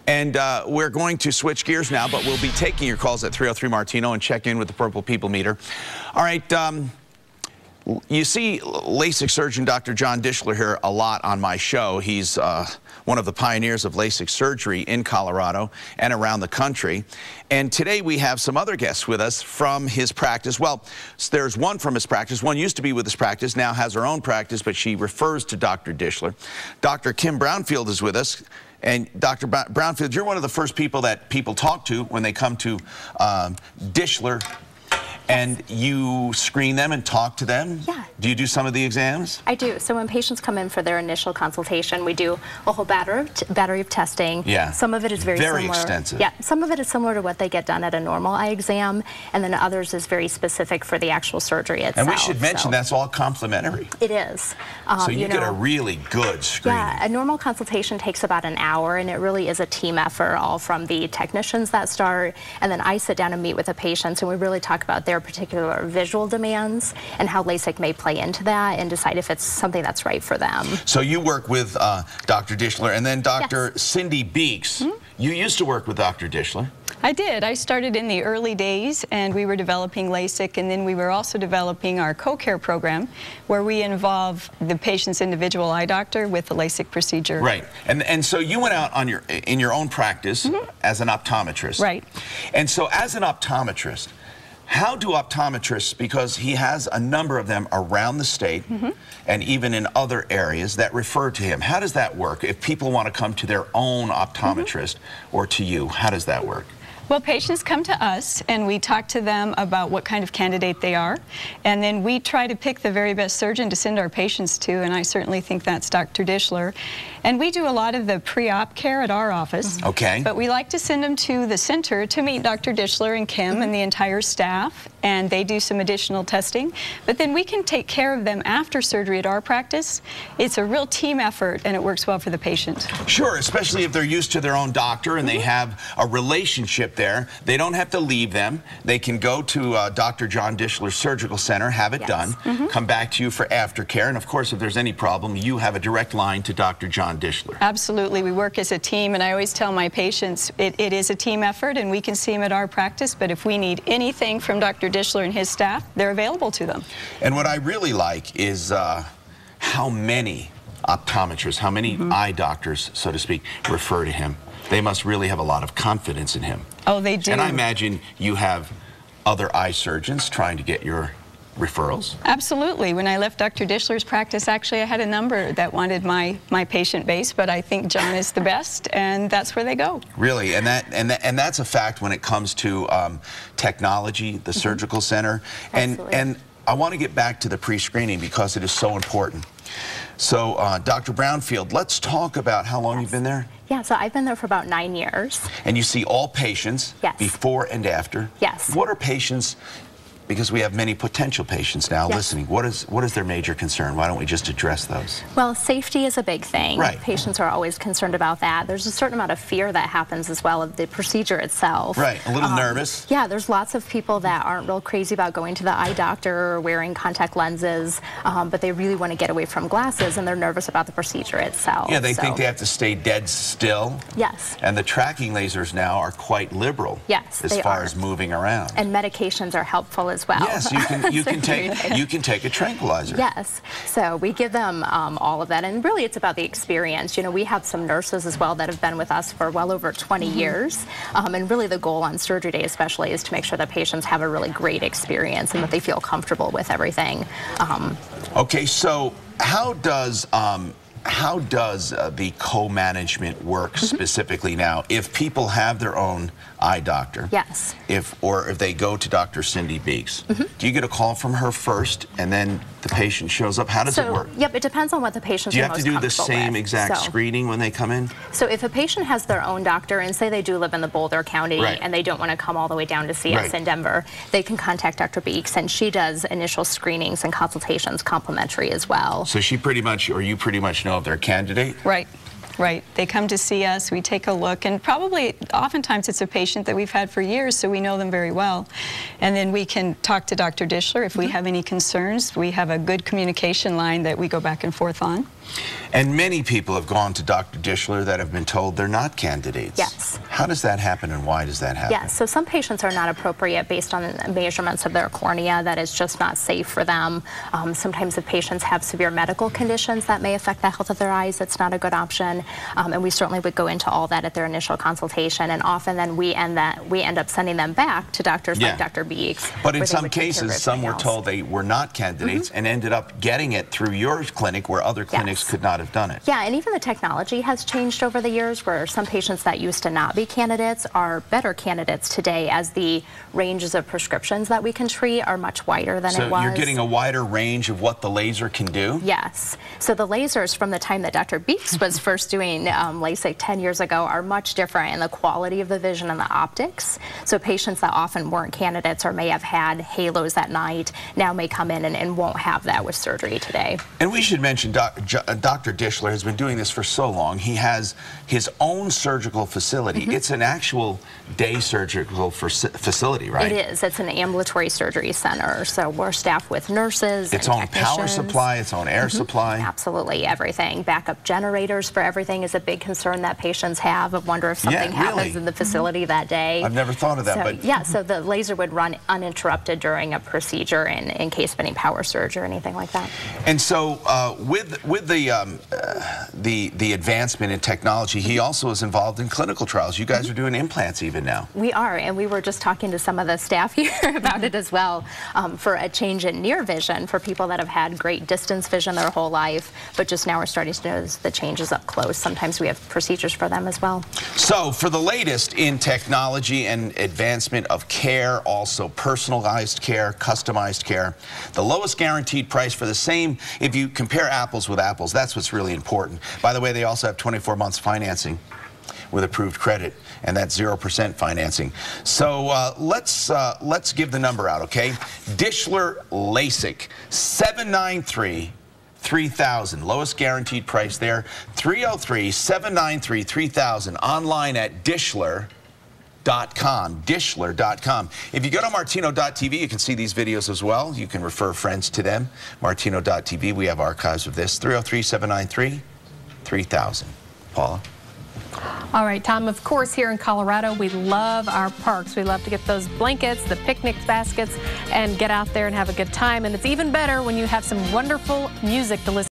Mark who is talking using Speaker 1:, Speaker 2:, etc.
Speaker 1: And we're going to switch gears now, but we'll be taking your calls at 303-MARTINO and check in with the Purple People Meter. All right, you see LASIK surgeon Dr. John Dischler here a lot on my show. He's one of the pioneers of LASIK surgery in Colorado and around the country. And today we have some other guests with us from his practice. Well, there's one from his practice. One used to be with his practice, now has her own practice, but she refers to Dr. Dischler. Dr. Kim Brownfield is with us. And Dr. Brownfield, you're one of the first people that people talk to when they come to Dischler. And you screen them and talk to them?
Speaker 2: Yeah.
Speaker 1: Do you do some of the exams?
Speaker 2: I do. So when patients come in for their initial consultation, we do a whole battery of testing.
Speaker 1: Yeah.
Speaker 2: Some of it is very similar.
Speaker 1: Extensive.
Speaker 2: Yeah. Some of it is similar to what they get done at a normal eye exam, and then others is very specific for the actual surgery itself.
Speaker 1: And we should mention that's all complimentary.
Speaker 2: It is.
Speaker 1: So you get a really good screening.
Speaker 2: Yeah. A normal consultation takes about an hour, and it really is a team effort, all from the technicians that start, and then I sit down and meet with the patients, and we really talk about their particular visual demands and how LASIK may play into that and decide if it's something that's right for them.
Speaker 1: So you work with Dr. Dischler, and then Dr. Yes. Cindy Beeks. You used to work with Dr. Dischler.
Speaker 3: I did. I started in the early days, and we were developing LASIK, and then we were also developing our co-care program, where we involve the patient's individual eye doctor with the LASIK procedure.
Speaker 1: Right. And so you went out on in your own practice as an optometrist.
Speaker 3: Right.
Speaker 1: And so as an optometrist, how do optometrists, because he has a number of them around the state and even in other areas that refer to him, how does that work? If people want to come to their own optometrist or to you, how does that work?
Speaker 3: Well, patients come to us, and we talk to them about what kind of candidate they are, and then we try to pick the very best surgeon to send our patients to, and I certainly think that's Dr. Dischler. And we do a lot of the pre-op care at our office.
Speaker 1: Okay.
Speaker 3: But we like to send them to the center to meet Dr. Dischler and Kim and the entire staff, and they do some additional testing. But then we can take care of them after surgery at our practice. It's a real team effort, and it works well for the patient.
Speaker 1: Sure, especially if they're used to their own doctor and they have a relationship there. They don't have to leave them. They can go to Dr. John Dischler Surgical Center, have it done, come back to you for aftercare, and of course, if there's any problem, you have a direct line to Dr. John Dischler.
Speaker 3: Absolutely. We work as a team, and I always tell my patients it is a team effort, and we can see them at our practice, but if we need anything from Dr. Dischler and his staff, they're available to them.
Speaker 1: And what I really like is how many optometrists, how many eye doctors, so to speak, refer to him. They must really have a lot of confidence in him.
Speaker 3: Oh, they do.
Speaker 1: And I imagine you have other eye surgeons trying to get your referrals?
Speaker 3: Absolutely. When I left Dr. Dischler's practice, actually I had a number that wanted my patient base, but I think John is the best, and that's where they go.
Speaker 1: Really, and that's a fact when it comes to technology, the surgical center. And I want to get back to the pre-screening because it is so important. So, Dr. Brownfield, let's talk about how long you've been there.
Speaker 2: Yeah, so I've been there for about 9 years.
Speaker 1: And you see all patients before and after?
Speaker 2: Yes.
Speaker 1: What are patients, because we have many potential patients now listening, what is their major concern? Why don't we just address those?
Speaker 2: Well, safety is a big thing.
Speaker 1: Right.
Speaker 2: Patients are always concerned about that. There's a certain amount of fear that happens as well of the procedure itself.
Speaker 1: Right, a little nervous.
Speaker 2: Yeah, there's lots of people that aren't real crazy about going to the eye doctor or wearing contact lenses, but they really want to get away from glasses, and they're nervous about the procedure itself.
Speaker 1: Yeah, they think they have to stay dead still.
Speaker 2: Yes.
Speaker 1: And the tracking lasers now are quite liberal.
Speaker 2: Yes,
Speaker 1: as far as moving around.
Speaker 2: And medications are helpful as well.
Speaker 1: Yes, you can take a tranquilizer.
Speaker 2: Yes, so we give them all of that, and really it's about the experience. You know, we have some nurses as well that have been with us for well over 20 years, and really the goal on surgery day especially is to make sure that patients have a really great experience and that they feel comfortable with everything.
Speaker 1: Okay, so how does the co-management work specifically now? If people have their own eye doctor,
Speaker 2: yes,
Speaker 1: or if they go to Dr. Cindy Beeks, do you get a call from her first and then the patient shows up? How does it work?
Speaker 2: Yep, it depends on what the patient's most comfortable with.
Speaker 1: Do you have to do the same exact screening when they come in?
Speaker 2: So if a patient has their own doctor, and say they do live in the Boulder County and they don't want to come all the way down to see us in Denver, they can contact Dr. Beeks, and she does initial screenings and consultations complimentary as well.
Speaker 1: So she pretty much, or you pretty much know if they're a candidate?
Speaker 3: Right. Right. They come to see us, we take a look, and probably oftentimes it's a patient that we've had for years, so we know them very well. And then we can talk to Dr. Dischler if we have any concerns. We have a good communication line that we go back and forth on.
Speaker 1: And many people have gone to Dr. Dishler that have been told they're not candidates.
Speaker 2: Yes.
Speaker 1: How does that happen, and why does that happen?
Speaker 2: Yes, so some patients are not appropriate based on measurements of their cornea that is just not safe for them. Sometimes if patients have severe medical conditions that may affect the health of their eyes, it's not a good option. And we certainly would go into all that at their initial consultation, and often then we end up sending them back to doctors like Dr. Beeks.
Speaker 1: But in some cases, some were told they were not candidates and ended up getting it through your clinic where other clinics could not have done it.
Speaker 2: Yeah, and even the technology has changed over the years, where some patients that used to not be candidates are better candidates today, as the ranges of prescriptions that we can treat are much wider than it was.
Speaker 1: So you're getting a wider range of what the laser can do?
Speaker 2: Yes. So the lasers from the time that Dr. Beeks was first doing LASIK 10 years ago are much different in the quality of the vision and the optics. So patients that often weren't candidates or may have had halos at night now may come in and won't have that with surgery today.
Speaker 1: And we should mention Dr. Dishler has been doing this for so long. He has his own surgical facility. It's an actual day surgical facility, right?
Speaker 2: It is. It's an ambulatory surgery center. So we're staffed with nurses,
Speaker 1: its own power supply, its own air supply.
Speaker 2: Absolutely, everything. Backup generators for everything is a big concern that patients have, of wonder if something happens in the facility that day.
Speaker 1: I've never thought of that.
Speaker 2: So, yeah, so the laser would run uninterrupted during a procedure in case of any power surge or anything like that.
Speaker 1: And so with the advancement in technology, he also is involved in clinical trials. You guys are doing implants even now. We
Speaker 2: are, and we were just talking to some of the staff here about it as well, for a change in near vision for people that have had great distance vision their whole life, but just now we're starting to notice the changes up close. Sometimes we have procedures for them as well.
Speaker 1: So for the latest in technology and advancement of care, also personalized care, customized care, the lowest guaranteed price for the same, if you compare apples with apples, that's what's really important. By the way, they also have 24 months financing with approved credit, and that's 0% financing. So let's give the number out, okay? Dishler LASIK, 793-3000, lowest guaranteed price there. 303-793-3000, online at Dishler.com. Dishler.com. If you go to Martino.tv, you can see these videos as well. You can refer friends to them. Martino.tv, we have archives of this. 303-793-3000. Paula?
Speaker 4: All right, Tom, of course, here in Colorado, we love our parks. We love to get those blankets, the picnic baskets, and get out there and have a good time. And it's even better when you have some wonderful music to listen to.